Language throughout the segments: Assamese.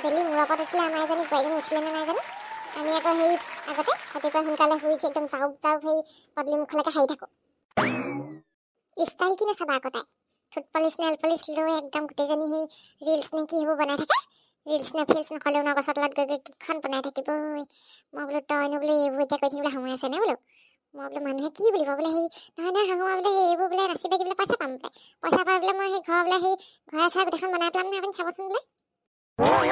বেলি মূৰৰ ওপৰত উঠিলে আমাৰ এজনী বোৱাৰীজনী উঠিলে নে নাই জানো। আমি আকৌ সেই আগতে ৰাতিপুৱা সোনকালে শুই উঠি একদম জাউক জাউক সেই পদূলি মুখলৈকে সাৰি থাকোঁ। ষ্টাইল কি নাচাবা আকৌ তাই থুট পলিচ নেল পলিচ লৈ একদম গোটেইজনী সেই ৰিলচ নে কি সেইবোৰ বনাই থাকে। ৰিলচ নে ফিল্চ নকলেও ন গছৰ তলত গৈ গৈ কিখন বনাই থাকিবই। মই বোলো তইনো বোলো এইবোৰ এতিয়া কৈ থাকিবলৈ সময় আছে নে বোলো। মই বোলো মানুহে কি বুলিব বোলে সেই নহয় নহয় শাহু বোলে সেই এইবোৰ বোলে নাচি বাগি বোলে পইচা পাম বোলে। পইচা পাই বোলে মই সেই ঘৰ বোলে সেই ঘৰে চৰে গোটেইখন বনাই পেলাম নে আপুনি চাবচোন বোলে। মই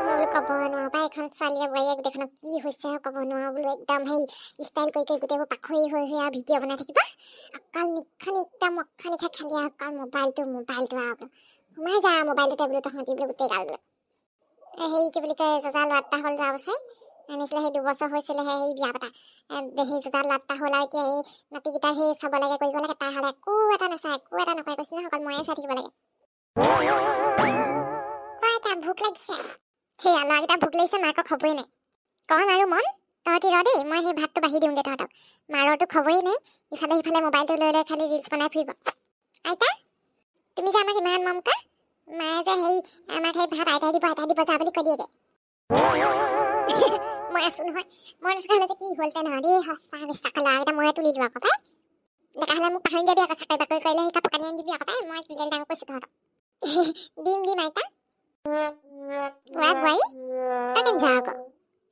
বোলো ক'ব নোৱাৰো পাই এখন ছোৱালীয়ে বোৱাৰীয়ে গোটেইখনক কি হৈছে ক'ব নোৱাৰো বোলো। একদম সেই ষ্টাইল কৰি কৰি গোটেইবোৰ পাখৰি হৈ হৈ আৰু ভিডিঅ' বনাই থাকিবা। অকাল নিখানি একদম অখানি খাই খালি অকাল মোবাইলটো আৰু বোলো সোমাই যা মোবাইলটোতে বোলো তহঁতি বোলো গোটেই গাল বোলো। সেই কি বুলি কয় জজা ল'ৰা হ'ল যোৱা বছৰ আনিছিলে সেই 2 বছৰ হৈছিলেহে সেই বিয়া পতা। সেই জজা ল'ৰা হ'ল আৰু এতিয়া সেই নাতিকেইটাক সেই চাব লাগে কৰিব লাগে। তাই হ'লে একো এটা নাচায় একো এটা নকৰে কৈছে নহয় অকল ময়ে চাই থাকিব লাগে। তাই ভোক লাগিছে সেয়া ল'ৰাকেইটা ভোক লাগিছে মাকক খবৰেই নাই। কন আৰু মন তহঁতি ৰ দেই মই সেই ভাতটো বাঢ়ি দিওঁগে তহঁতক। মাৰতো খবৰেই নাই ইফালে সিফালে মোবাইলটো লৈ লৈ খালি ৰিলচ বনাই ফুৰিব। আইতা তুমি যে আমাক ইমান মম কৰা মায়ে যে সেই আমাক সেই ভাত আইতাই দিব যা বুলি কৈ দিয়েগে। মই আছো নহয় মই নথকা হ'লে যে কি হ'লতে নহয় দেই সঁচা বিশ্বাস ল'ৰাকেইটা ময়ে তুলি দিওঁ আকৌ পাই। ডেকা হ'লে মোক পাহৰি যাবি আকৌ চাকৰি বাকৰি কৰিলে সেই কাপোৰ কানি আনি দিবি আকৌ পাই। মই তুলি ডাঙৰ কৈছোঁ তহঁতক। দিম আইতা বোৱাৰী তই কেনে যা আকৌ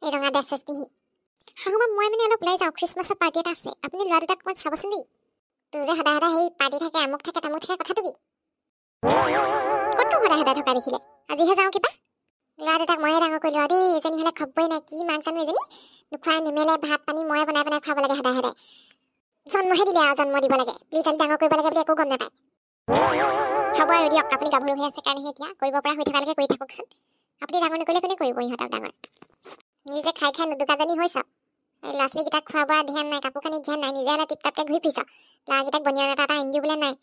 এই ৰঙা ড্ৰেছ চেছ পিন্ধি। শাহুমা মই মানে অলপ ওলাই যাওঁ খ্ৰীষ্টমাছৰ পাৰ্টি এটা আছে আপুনি ল'ৰা দুটাক অকণমান চাবচোন দেই। তোৰ যে সদায় সদায় সেই পাৰ্টি থাকে আমুক থাকে তামুক থাকে কথাটো কি ক'তনো সদায় সদায় থকা দেখিলে আজিহে যাওঁ কিবা। ল'ৰা দুটাক ময়ে ডাঙৰ কৰি লোৱা দেই। এজনী হ'লে খবৰেই নাই কি মাক জানো এজনী নোখোৱাই নেমেলে ভাত পানী ময়ে বনাই বনাই খুৱাব লাগে সদায় সদায়। জন্মহে দিলে আৰু জন্ম দিব লাগে বুলি ডাঙৰ কৰিব লাগে বুলি একো গম নাপায়। হ'ব আৰু দিয়ক আপুনি গাভৰু হৈ আছে কাৰণেহে এতিয়া কৰিব পৰা হৈ থকালৈকে কৰি থাককচোন। আপুনি ডাঙৰ নকৰিলে কোনে কৰিব ইহঁতক ডাঙৰ। নিজে খাই খাই নুদুকাজনী হৈছ। এই ল'ৰা ছোৱালীকেইটাক খোৱা বোৱা ধ্যান নাই কাপোৰ কানি ধ্যান নাই নিজে হ'লে টিপটাপকৈ ঘূৰি ফুৰিছ। ল'ৰাকেইটাক বনিয়ান এটা আনি দিওঁ বোলে নাই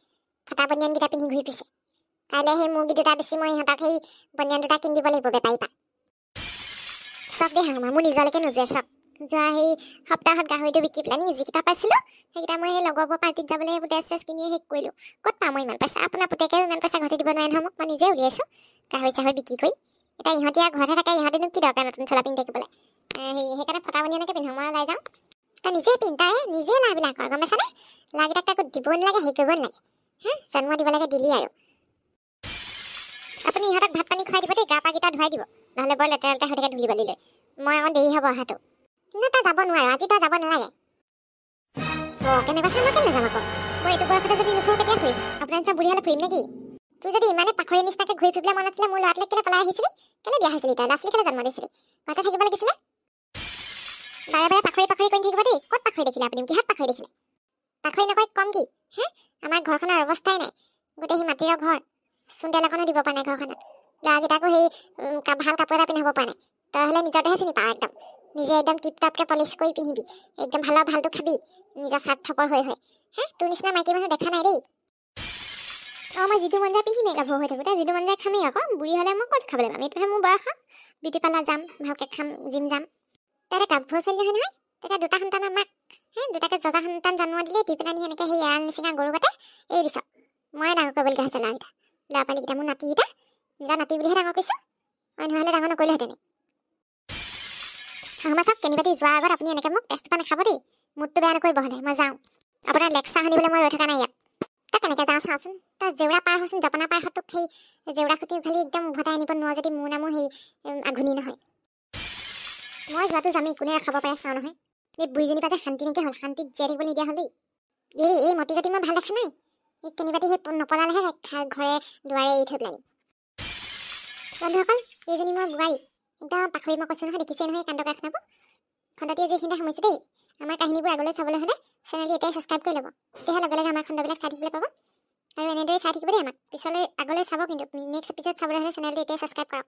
ফটা বনিয়ানকেইটা পিন্ধি ঘূৰি ফুৰিছে। কাইলৈ সেই মুৰ্গী দুটা বেছি মই ইহঁতক সেই বনিয়ান দুটা কিনি দিব লাগিব বেপাৰীৰ পৰা। চব দেই শাহুমা মোৰ নিজলৈকে নোযোৱে চব। যোৱা সেই সপ্তাহত গাহৰিটো বিকি পেলাই যিকেইটা পাইছিলোঁ সেইকেইটা মই সেই লগৰবোৰ পাৰ্টিত যাবলৈ ড্ৰেছ চেছ কিনিয়ে শেষ কৰিলোঁ। ক'ত পাম মই ইমান পইচা আপোনাৰ পুতেকেও ইমান পইচা ঘটি দিব নোৱাৰে নহয় মোক মই নিজে উলিয়াইছোঁ গাহৰি চাহৰি বিক্ৰী কৰি। এতিয়া ইহঁতি আৰু ঘৰতে থাকে ইহঁতেনো কি দৰকাৰ নতুন চোলা পিন্ধি থাকিবলৈ। সেইকাৰণে ফটা বনিয়ানকে পিন্ধো মই ওলাই যাওঁ। তই নিজেই পিন্ধ তাই নিজেই লাভবিলাক কৰ গম পাইছানে। ল'ৰাকেইটাক তাকো দিবই নালাগে হেৰি কৰিব নালাগে জন্ম দিব লাগে দিলি আৰু। আপুনি ইহঁতক ভাত পানী খুৱাই দিব দেই গা পাকেইটা ধুৱাই দিব নহ'লে বৰ লেতেৰা লেতেৰা হৈ থাকে ধূলি বালি লৈ। মই অকণ দেৰি হ'ব অহাটো কিন্তু তই যাব নোৱাৰো আজি তই যাব নালাগে। কেনেকুৱা চাই মই কেলৈ নাযাম আকৌ মই এইটো বয়সতে যদি নুফুৰোঁ কেতিয়া ফুৰিম আপোনাৰ নিচিনা বুঢ়ী হ'লে ফুৰিম নেকি। তোৰ যদি ইমানে পাখৰি নিচিনাকৈ ঘূৰি ফুৰিবলৈ মন আছিলে মোৰ ল'ৰাটোলৈ কেলৈ পলাই আহিছিলি কেলৈ বিয়া হৈছিলি তই ল'ৰা ছোৱালী কেলৈ জন্ম দিছিলি ঘৰতে থাকিব লাগিছিলে। বাৰে বাৰে পাখৰি পাখৰি কৰি থাকিব দেই। ক'ত পাখৰি দেখিলে আপুনি কিহত পাখৰি দেখিলে পাখৰি নকৰি কম কি আমাৰ ঘৰখনৰ অৱস্থাই নাই গোটেই সেই মাটিৰৰ ঘৰ চুন্দেল এখনো দিব পৰা নাই ঘৰখনত। ল'ৰাকেইটাকো সেই ভাল কাপোৰ এটা পিন্ধাব পৰা নাই। তই হ'লে নিজৰতেহে চিনি পাওঁ একদম নিজে একদম টিপ টপকৈ পলিচ কৰি পিন্ধিবি একদম ভালটো খাবি নিজৰ স্বাৰ্থপৰ হৈ তোৰ নিচিনা মাইকী মানুহ দেখা নাই দেই। মই যিটো মন যায় পিন্ধিমেই গাভৰু হৈ থাকোঁতে যিটো মন যায় খামেই আকৌ বুঢ়ী হ'লে মই ক'ত খাবলৈ পাম এইটোহে মোৰ বয়স বিউটি পাৰ্লাৰ যাম ভালকৈ খাম জিম যাম। তই এতিয়া গাভৰু ছোৱালী নহয় নহয় তেতিয়া 2টা সন্তানৰ মাক দুটাকে জজা সন্তান জন্ম দিলি দি পেলাই নি সেনেকৈ সেই এৰাল নিচিনা গৰু গতে এৰি দিছ। ময়ে ডাঙৰ কৰিবলগীয়া হৈছে ল'ৰাকেইটা ল'ৰা পালীকেইটা মোৰ নাতিকেইটা নিজৰ নাতি বুলিহে ডাঙৰ কৰিছোঁ মই নহ'লে ডাঙৰ নকৰিলোহেঁতেনে। শাহুমা চাওক কেনি বাতি যোৱাৰ আগত আপুনি এনেকৈ মোক টেষ্টৰ পৰা নাখাব দেই মুডটো বেয়া নকৰিব হ'লে মই যাওঁ আপোনাৰ লেকচাৰ শুনিবলৈ মই ৰৈ থকা নাই ইয়াত। তই কেনেকৈ যাওঁ চাওঁচোন তই জেউৰা পাৰ হৈচোন জপনা পাৰ তোক সেই জেউৰা খুটি উঘালি একদম উভতাই আনিব নোৱাৰো যদি মোৰ নামো সেই আঘুনি নহয়। মই যোৱাটো যামেই কোনে ৰখাব পাৰে চাওঁ নহয়। এই বুঢ়ীজনীৰ পৰা যে শান্তি নাইকিয়া হ'ল শান্তিত জীয়াই থাকিব নিদিয়া হ'ল দেই। এই মতি গতি মই ভাল দেখা নাই এই কেনিবাতি সেই নপলালেহে ঘৰে দুৱাৰে এৰি থৈ পেলানি। বন্ধুসকল এইজনী মই বোৱাৰী একদম পাখৰি মই কৈছোঁ নহয় দেখিছে নহয় কাণ্ড কাৰখানাবোৰ খণ্ডটিয়ে যিখিনিতে সামৰিছোঁ দেই। আমাৰ কাহিনীবোৰ আগলৈ চাবলৈ হ'লে চেনেলটো এতিয়াই ছাবস্ক্ৰাইব কৰি ল'ব তেতিয়াহে লগে লগে আমাৰ খণ্ডবিলাক চাই থাকিবলৈ পাব আৰু এনেদৰে চাই থাকিব দেই আমাক পিছলৈ আগলৈ চাব কিন্তু নেক্সট এপিছ'ড চাবলৈ হ'লে চেনেলটো এতিয়াই ছাবস্ক্ৰাইব কৰক।